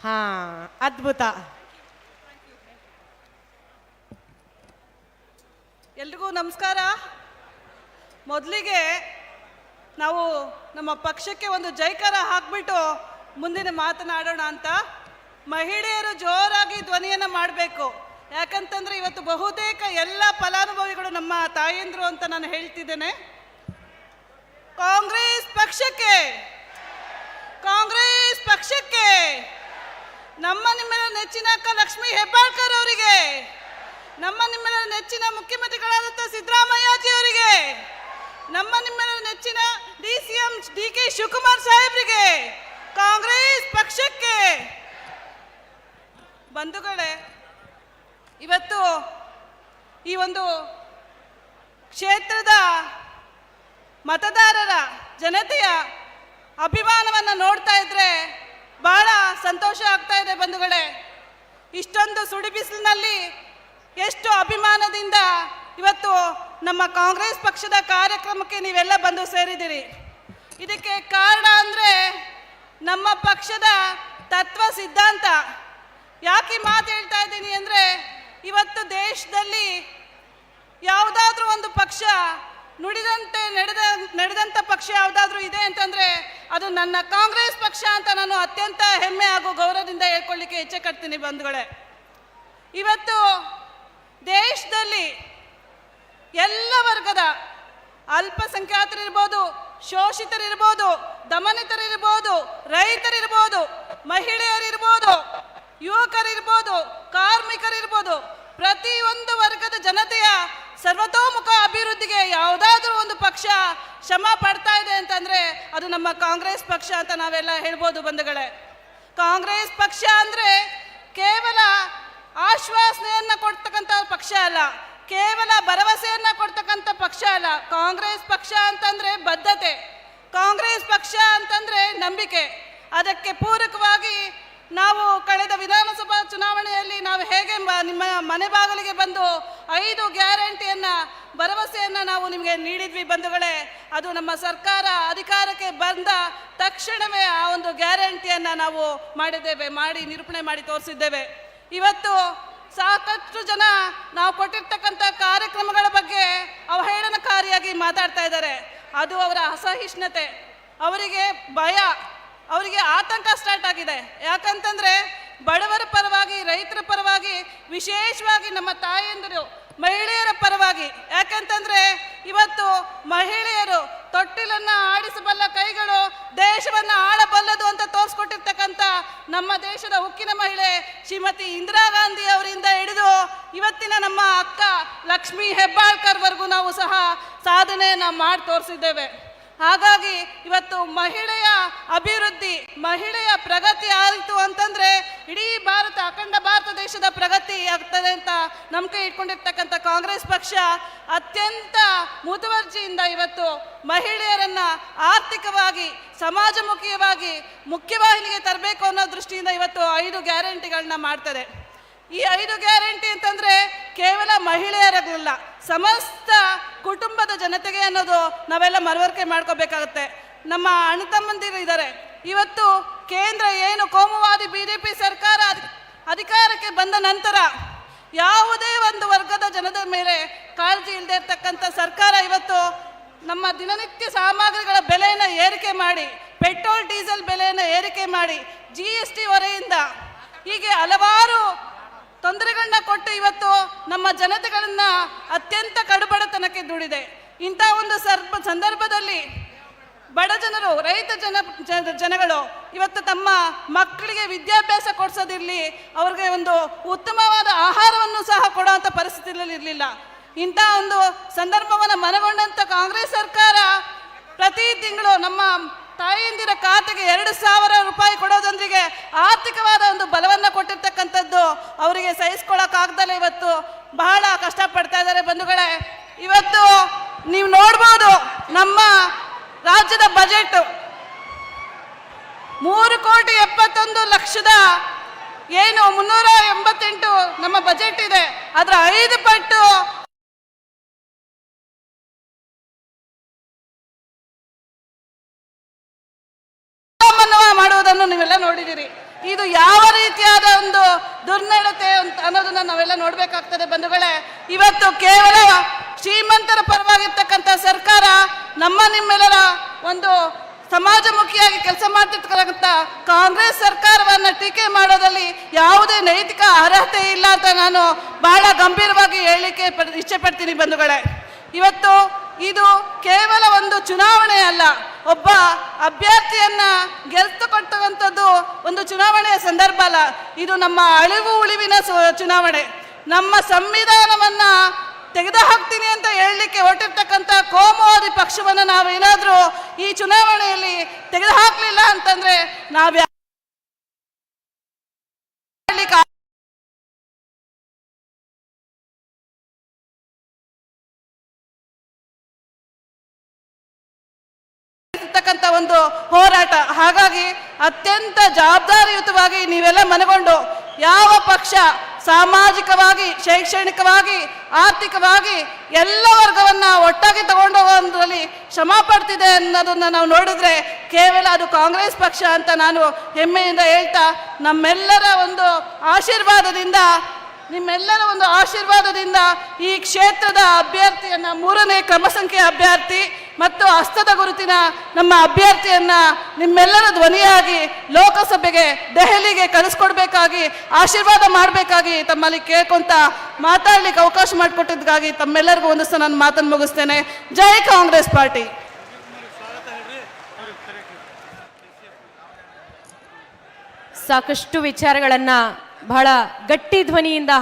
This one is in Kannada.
ಹಾ, ಅದ್ಭುತ. ಎಲ್ರಿಗೂ ನಮಸ್ಕಾರ. ಮೊದಲಿಗೆ ನಾವು ನಮ್ಮ ಪಕ್ಷಕ್ಕೆ ಒಂದು ಜೈಕಾರ ಹಾಕ್ಬಿಟ್ಟು ಮುಂದಿನ ಮಾತನಾಡೋಣ ಅಂತ. ಮಹಿಳೆಯರು ಜೋರಾಗಿ ಧ್ವನಿಯನ್ನು ಮಾಡಬೇಕು. ಯಾಕಂತಂದ್ರೆ ಇವತ್ತು ಬಹುತೇಕ ಎಲ್ಲ ಫಲಾನುಭವಿಗಳು ನಮ್ಮ ತಾಯಂದ್ರು ಅಂತ ನಾನು ಹೇಳ್ತಿದ್ದೇನೆ. ಕಾಂಗ್ರೆಸ್ ಪಕ್ಷಕ್ಕೆ, ಕಾಂಗ್ರೆಸ್ ಪಕ್ಷಕ್ಕೆ, ನಮ್ಮ ನಿಮ್ಮೆಲ್ಲ ನೆಚ್ಚಿನ ಅಕ್ಕ ಲಕ್ಷ್ಮೀ ಹೆಬ್ಬಾಳ್ಕರ್ ಅವರಿಗೆ, ನಮ್ಮ ನಿಮ್ಮೆಲ್ಲ ನೆಚ್ಚಿನ ಮುಖ್ಯಮಂತ್ರಿಗಳಾದಂಥ ಸಿದ್ದರಾಮಯ್ಯಜಿ ಅವರಿಗೆ, ನಮ್ಮ ನಿಮ್ಮೆಲ್ಲ ನೆಚ್ಚಿನ DCM DK ಶಿವಕುಮಾರ್ ಸಾಹೇಬ್ರಿಗೆ, ಕಾಂಗ್ರೆಸ್ ಪಕ್ಷಕ್ಕೆ. ಬಂಧುಗಳೇ, ಇವತ್ತು ಈ ಒಂದು ಕ್ಷೇತ್ರದ ಮತದಾರರ ಜನತೆಯ ಅಭಿಮಾನವನ್ನು ನೋಡ್ತಾ ಇದ್ರೆ ಬಹಳ ಸಂತೋಷ ಆಗ್ತಾ ಇದೆ ಬಂಧುಗಳೇ. ಇಷ್ಟೊಂದು ಸುಡಿ ಬಿಸಿಲಿನಲ್ಲಿ ಎಷ್ಟು ಅಭಿಮಾನದಿಂದ ಇವತ್ತು ನಮ್ಮ ಕಾಂಗ್ರೆಸ್ ಪಕ್ಷದ ಕಾರ್ಯಕ್ರಮಕ್ಕೆ ನೀವೆಲ್ಲ ಬಂದು ಸೇರಿದ್ದೀರಿ. ಇದಕ್ಕೆ ಕಾರಣ ಅಂದರೆ ನಮ್ಮ ಪಕ್ಷದ ತತ್ವ ಸಿದ್ಧಾಂತ. ಯಾಕೆ ಮಾತು ಹೇಳ್ತಾ ಇದ್ದೀನಿ ಅಂದರೆ, ಇವತ್ತು ದೇಶದಲ್ಲಿ ಯಾವುದಾದ್ರೂ ಒಂದು ಪಕ್ಷ ನುಡಿದಂತೆ ನಡೆದಂಥ ಪಕ್ಷ ಯಾವುದಾದ್ರೂ ಇದೆ ಅಂತಂದರೆ ಅದು ನನ್ನ ಕಾಂಗ್ರೆಸ್ ಪಕ್ಷ ಅಂತ ನಾನು ಅತ್ಯಂತ ಹೆಮ್ಮೆ ಹಾಗೂ ಗೌರವದಿಂದ ಹೇಳ್ಕೊಳ್ಳಿಕ್ಕೆ ಇಚ್ಛೆ ಪಡ್ತೀನಿ ಬಂಧುಗಳೇ. ಇವತ್ತು ದೇಶದಲ್ಲಿ ಎಲ್ಲ ವರ್ಗದ ಅಲ್ಪಸಂಖ್ಯಾತರಿರ್ಬೋದು, ಶೋಷಿತರಿರ್ಬೋದು, ದಮನಿತರಿರ್ಬೋದು, ರೈತರಿರ್ಬೋದು, ಮಹಿಳೆಯರಿರ್ಬೋದು, ಯುವಕರಿರ್ಬೋದು, ಕಾರ್ಮಿಕರಿರ್ಬೋದು, ಪ್ರತಿಯೊಂದು ವರ್ಗದ ಜನತೆಯ ಸರ್ವತೋಮುಖ ಅಭಿವೃದ್ಧಿಗೆ ಯಾವುದಾದ್ರೂ ಒಂದು ಪಕ್ಷ ಶ್ರಮ ಪಡ್ತಾ ಇದೆ ಅಂತಂದರೆ ಅದು ನಮ್ಮ ಕಾಂಗ್ರೆಸ್ ಪಕ್ಷ ಅಂತ ನಾವೆಲ್ಲ ಹೇಳ್ಬೋದು ಬಂಧುಗಳೇ. ಕಾಂಗ್ರೆಸ್ ಪಕ್ಷ ಅಂದರೆ ಕೇವಲ ಆಶ್ವಾಸನೆಯನ್ನು ಕೊಡ್ತಕ್ಕಂಥ ಪಕ್ಷ ಅಲ್ಲ, ಕೇವಲ ಭರವಸೆಯನ್ನು ಕೊಡ್ತಕ್ಕಂಥ ಪಕ್ಷ ಅಲ್ಲ. ಕಾಂಗ್ರೆಸ್ ಪಕ್ಷ ಅಂತಂದರೆ ಬದ್ಧತೆ, ಕಾಂಗ್ರೆಸ್ ಪಕ್ಷ ಅಂತಂದರೆ ನಂಬಿಕೆ. ಅದಕ್ಕೆ ಪೂರಕವಾಗಿ ನಾವು ಕಳೆದ ವಿಧಾನಸಭಾ ಚುನಾವಣೆಯಲ್ಲಿ ನಾವು ಹೇಗೆ ನಿಮ್ಮ ಮನೆ ಬಾಗಿಲಿಗೆ ಬಂದು 5 ಗ್ಯಾರಂಟಿಯನ್ನು ಭರವಸೆಯನ್ನು ನಾವು ನಿಮಗೆ ನೀಡಿದ್ವಿ ಬಂಧುಗಳೇ, ಅದು ನಮ್ಮ ಸರ್ಕಾರ ಅಧಿಕಾರಕ್ಕೆ ಬಂದ ತಕ್ಷಣವೇ ಆ ಒಂದು ಗ್ಯಾರಂಟಿಯನ್ನು ನಾವು ಮಾಡಿದ್ದೇವೆ, ಮಾಡಿ ನಿರೂಪಣೆ ಮಾಡಿ ತೋರಿಸಿದ್ದೇವೆ. ಇವತ್ತು ಸಾಕಷ್ಟು ಜನ ನಾವು ಕೊಟ್ಟಿರ್ತಕ್ಕಂಥ ಕಾರ್ಯಕ್ರಮಗಳ ಬಗ್ಗೆ ಅವಹೇಳನಕಾರಿಯಾಗಿ ಮಾತಾಡ್ತಾ ಇದ್ದಾರೆ. ಅದು ಅವರ ಅಸಹಿಷ್ಣುತೆ, ಅವರಿಗೆ ಭಯ, ಅವರಿಗೆ ಆತಂಕ ಸ್ಟಾರ್ಟ್ ಆಗಿದೆ. ಯಾಕಂತಂದರೆ ಬಡವರ ಪರವಾಗಿ, ರೈತರ ಪರವಾಗಿ, ವಿಶೇಷವಾಗಿ ನಮ್ಮ ತಾಯಂದಿರು ಮಹಿಳೆಯರ ಪರವಾಗಿ. ಯಾಕಂತಂದರೆ ಇವತ್ತು ಮಹಿಳೆಯರು ತೊಟ್ಟಿಲನ್ನು ಆಡಿಸಬಲ್ಲ ಕೈಗಳು ದೇಶವನ್ನು ಆಳಬಲ್ಲದು ಅಂತ ತೋರಿಸ್ಕೊಟ್ಟಿರ್ತಕ್ಕಂಥ ನಮ್ಮ ದೇಶದ ಉಕ್ಕಿನ ಮಹಿಳೆ ಶ್ರೀಮತಿ ಇಂದಿರಾ ಗಾಂಧಿ ಅವರಿಂದ ಹಿಡಿದು ಇವತ್ತಿನ ನಮ್ಮ ಅಕ್ಕ ಲಕ್ಷ್ಮೀ ಹೆಬ್ಬಾಳ್ಕರ್ವರೆಗೂ ನಾವು ಸಹ ಸಾಧನೆಯನ್ನು ಮಾಡಿ ತೋರಿಸಿದ್ದೇವೆ. ಹಾಗಾಗಿ ಇವತ್ತು ಮಹಿಳೆಯ ಅಭಿವೃದ್ಧಿ, ಮಹಿಳೆಯ ಪ್ರಗತಿ ಆಯಿತು ಅಂತಂದರೆ ಇಡೀ ಭಾರತ, ಅಖಂಡ ಭಾರತ ದೇಶದ ಪ್ರಗತಿ ಆಗ್ತದೆ ಅಂತ ನಂಬಿಕೆ ಇಟ್ಕೊಂಡಿರ್ತಕ್ಕಂಥ ಕಾಂಗ್ರೆಸ್ ಪಕ್ಷ ಅತ್ಯಂತ ಮುತುವರ್ಜಿಯಿಂದ ಇವತ್ತು ಮಹಿಳೆಯರನ್ನು ಆರ್ಥಿಕವಾಗಿ, ಸಮಾಜಮುಖಿಯಾಗಿ ಮುಖ್ಯವಾಹಿನಿಗೆ ತರಬೇಕು ಅನ್ನೋ ದೃಷ್ಟಿಯಿಂದ ಇವತ್ತು 5 ಗ್ಯಾರಂಟಿಗಳನ್ನ ಮಾಡ್ತದೆ. ಈ 5 ಗ್ಯಾರಂಟಿ ಅಂತಂದರೆ ಕೇವಲ ಮಹಿಳೆಯರಿಗಲ್ಲ, ಸಮಸ್ತ ಕುಟುಂಬದ ಜನತೆಗೆ ಅನ್ನೋದು ನಾವೆಲ್ಲ ಮನವರಿಕೆ ಮಾಡ್ಕೋಬೇಕಾಗತ್ತೆ. ನಮ್ಮ ಅಣ್ಣ ತಮ್ಮಂದಿರು ಇದ್ದಾರೆ. ಇವತ್ತು ಕೇಂದ್ರ ಏನು ಕೋಮುವಾದಿ BJP ಸರ್ಕಾರ ಅಧಿಕಾರಕ್ಕೆ ಬಂದ ನಂತರ ಯಾವುದೇ ಒಂದು ವರ್ಗದ ಜನದ ಮೇಲೆ ಕಾಳಜಿ ಇಲ್ಲದೆ ಇರ್ತಕ್ಕಂಥ ಸರ್ಕಾರ ಇವತ್ತು ನಮ್ಮ ದಿನನಿತ್ಯ ಸಾಮಗ್ರಿಗಳ ಬೆಲೆಯನ್ನು ಏರಿಕೆ ಮಾಡಿ, ಪೆಟ್ರೋಲ್ ಡೀಸೆಲ್ ಬೆಲೆಯನ್ನು ಏರಿಕೆ ಮಾಡಿ, GST ಹೊರೆಯಿಂದ ಹೀಗೆ ಹಲವಾರು ತೊಂದರೆಗಳನ್ನ ಕೊಟ್ಟು ಇವತ್ತು ನಮ್ಮ ಜನತೆಗಳನ್ನ ಅತ್ಯಂತ ಕಡುಬಡತನಕ್ಕೆ ದೂಡಿದೆ. ಇಂಥ ಒಂದು ಸಂದರ್ಭದಲ್ಲಿ ಬಡ ಜನರು, ರೈತ ಜನಗಳು ಇವತ್ತು ತಮ್ಮ ಮಕ್ಕಳಿಗೆ ವಿದ್ಯಾಭ್ಯಾಸ ಕೊಡಿಸೋದಿರಲಿ, ಅವ್ರಿಗೆ ಒಂದು ಉತ್ತಮವಾದ ಆಹಾರವನ್ನು ಸಹ ಕೊಡುವಂಥ ಪರಿಸ್ಥಿತಿಯಲ್ಲಿ ಇರಲಿಲ್ಲ. ಇಂಥ ಒಂದು ಸಂದರ್ಭವನ್ನು ಮನಗೊಂಡಂಥ ಕಾಂಗ್ರೆಸ್ ಸರ್ಕಾರ ಪ್ರತಿ ತಿಂಗಳು ನಮ್ಮ ತಾಯಂದಿರ ಖಾತೆಗೆ 2,000 ರೂಪಾಯಿ ಕೊಡೋದೊಂದಿಗೆ ಆರ್ಥಿಕವಾದ ಒಂದು ಬಲವನ್ನು ಕೊಟ್ಟಿರ್ತಕ್ಕಂಥದ್ದು ಅವರಿಗೆ ಸಹಿಸ್ಕೊಳ್ಳೋಕ್ಕಾಗ್ದಲೇ ಇವತ್ತು ಬಹಳ ಕಷ್ಟಪಡ್ತಾ ಇದ್ದಾರೆ ಬಂಧುಗಳೇ. ಇವತ್ತು ನೀವು ನೋಡ್ಬೋದು, ನಮ್ಮ ರಾಜ್ಯದ ಬಜೆಟ್ 3,71,00,000 ಏನು 388 ನಮ್ಮ ಬಜೆಟ್ ಇದೆ, ಅದರ 5 ಪಟ್ಟು ಮಾಡುವುದನ್ನು ನೀವೆಲ್ಲ ನೋಡಿದ್ದೀರಿ. ಇದು ಯಾವ ರೀತಿಯಾದ ಒಂದು ದುರ್ನಡತೆ ಅನ್ನೋದನ್ನ ನಾವೆಲ್ಲ ನೋಡ್ಬೇಕಾಗ್ತದೆ ಬಂಧುಗಳೇ. ಇವತ್ತು ಕೇವಲ ಶ್ರೀಮಂತರ ಪರವಾಗಿರ್ತಕ್ಕಂಥ ಸರ್ಕಾರ ನಿಮ್ಮೆಲ್ಲರ ಒಂದು ಸಮಾಜಮುಖಿಯಾಗಿ ಕೆಲಸ ಮಾಡ್ತಿರ್ತಕ್ಕಂಥ ಕಾಂಗ್ರೆಸ್ ಸರ್ಕಾರವನ್ನ ಟೀಕೆ ಮಾಡೋದಲ್ಲಿ ಯಾವುದೇ ನೈತಿಕ ಅರ್ಹತೆ ಇಲ್ಲ ಅಂತ ನಾನು ಬಹಳ ಗಂಭೀರವಾಗಿ ಹೇಳಲಿಕ್ಕೆ ಇಚ್ಛೆ ಪಡ್ತೀನಿ ಬಂಧುಗಳೇ. ಇವತ್ತು ಇದು ಕೇವಲ ಒಂದು ಚುನಾವಣೆ ಅಲ್ಲ, ಒಬ್ಬ ಅಭ್ಯರ್ಥಿಯನ್ನ ಗೆಲ್ತುಕೊಟ್ಟಂಥದ್ದು ಒಂದು ಚುನಾವಣೆಯ ಸಂದರ್ಭ ಅಲ್ಲ, ಇದು ನಮ್ಮ ಅಳಿವು ಉಳಿವಿನ ಚುನಾವಣೆ. ನಮ್ಮ ಸಂವಿಧಾನವನ್ನ ತೆಗೆದು ಹಾಕ್ತೀನಿ ಅಂತ ಹೇಳಲಿಕ್ಕೆ ಹೊರಟಿರ್ತಕ್ಕಂಥ ಕೋಮುವಾದಿ ಪಕ್ಷವನ್ನು ನಾವೇನಾದ್ರೂ ಈ ಚುನಾವಣೆಯಲ್ಲಿ ತೆಗೆದು ಹಾಕ್ಲಿಲ್ಲ ಅಂತಂದ್ರೆ ನಾವ್ ಒಂದು ಹೋರಾಟ. ಹಾಗಾಗಿ ಅತ್ಯಂತ ಜವಾಬ್ದಾರಿಯುತವಾಗಿ ನೀವೆಲ್ಲ ಮನಗೊಂಡು ಯಾವ ಪಕ್ಷ ಸಾಮಾಜಿಕವಾಗಿ, ಶೈಕ್ಷಣಿಕವಾಗಿ, ಆರ್ಥಿಕವಾಗಿ ಎಲ್ಲ ವರ್ಗವನ್ನ ಒಟ್ಟಾಗಿ ತಗೊಂಡು ಹೋಗೋದ್ರಲ್ಲಿ ಶ್ರಮ ಪಡ್ತಿದೆ ಅನ್ನೋದನ್ನ ನಾವು ನೋಡಿದ್ರೆ ಕೇವಲ ಅದು ಕಾಂಗ್ರೆಸ್ ಪಕ್ಷ ಅಂತ ನಾನು ಹೆಮ್ಮೆಯಿಂದ ಹೇಳ್ತಾ, ನಿಮ್ಮೆಲ್ಲರ ಒಂದು ಆಶೀರ್ವಾದದಿಂದ ಈ ಕ್ಷೇತ್ರದ ಅಭ್ಯರ್ಥಿಯನ್ನ 3ನೇ ಕ್ರಮ ಸಂಖ್ಯೆ ಅಭ್ಯರ್ಥಿ ಮತ್ತು ಹಸ್ತದ ಗುರುತಿನ ನಮ್ಮ ಅಭ್ಯರ್ಥಿಯನ್ನ ನಿಮ್ಮೆಲ್ಲರ ಧ್ವನಿಯಾಗಿ ಲೋಕಸಭೆಗೆ ದೆಹಲಿಗೆ ಕಳಿಸ್ಕೊಡ್ಬೇಕಾಗಿ ಆಶೀರ್ವಾದ ಮಾಡಬೇಕಾಗಿ ತಮ್ಮಲ್ಲಿ ಕೇಳ್ಕೊಂತ ಮಾತಾಡ್ಲಿಕ್ಕೆ ಅವಕಾಶ ಮಾಡಿಕೊಟ್ಟಿದ್ದಕ್ಕಾಗಿ ತಮ್ಮೆಲ್ಲರಿಗೂ ಒಂದು ಸಲ ನಾನು ಮಾತನ್ನು ಮುಗಿಸ್ತೇನೆ. ಜೈ ಕಾಂಗ್ರೆಸ್ ಪಾರ್ಟಿ. ಸಾಕಷ್ಟು ವಿಚಾರಗಳನ್ನ ಬಹಳ ಗಟ್ಟಿ ಧ್ವನಿಯಿಂದ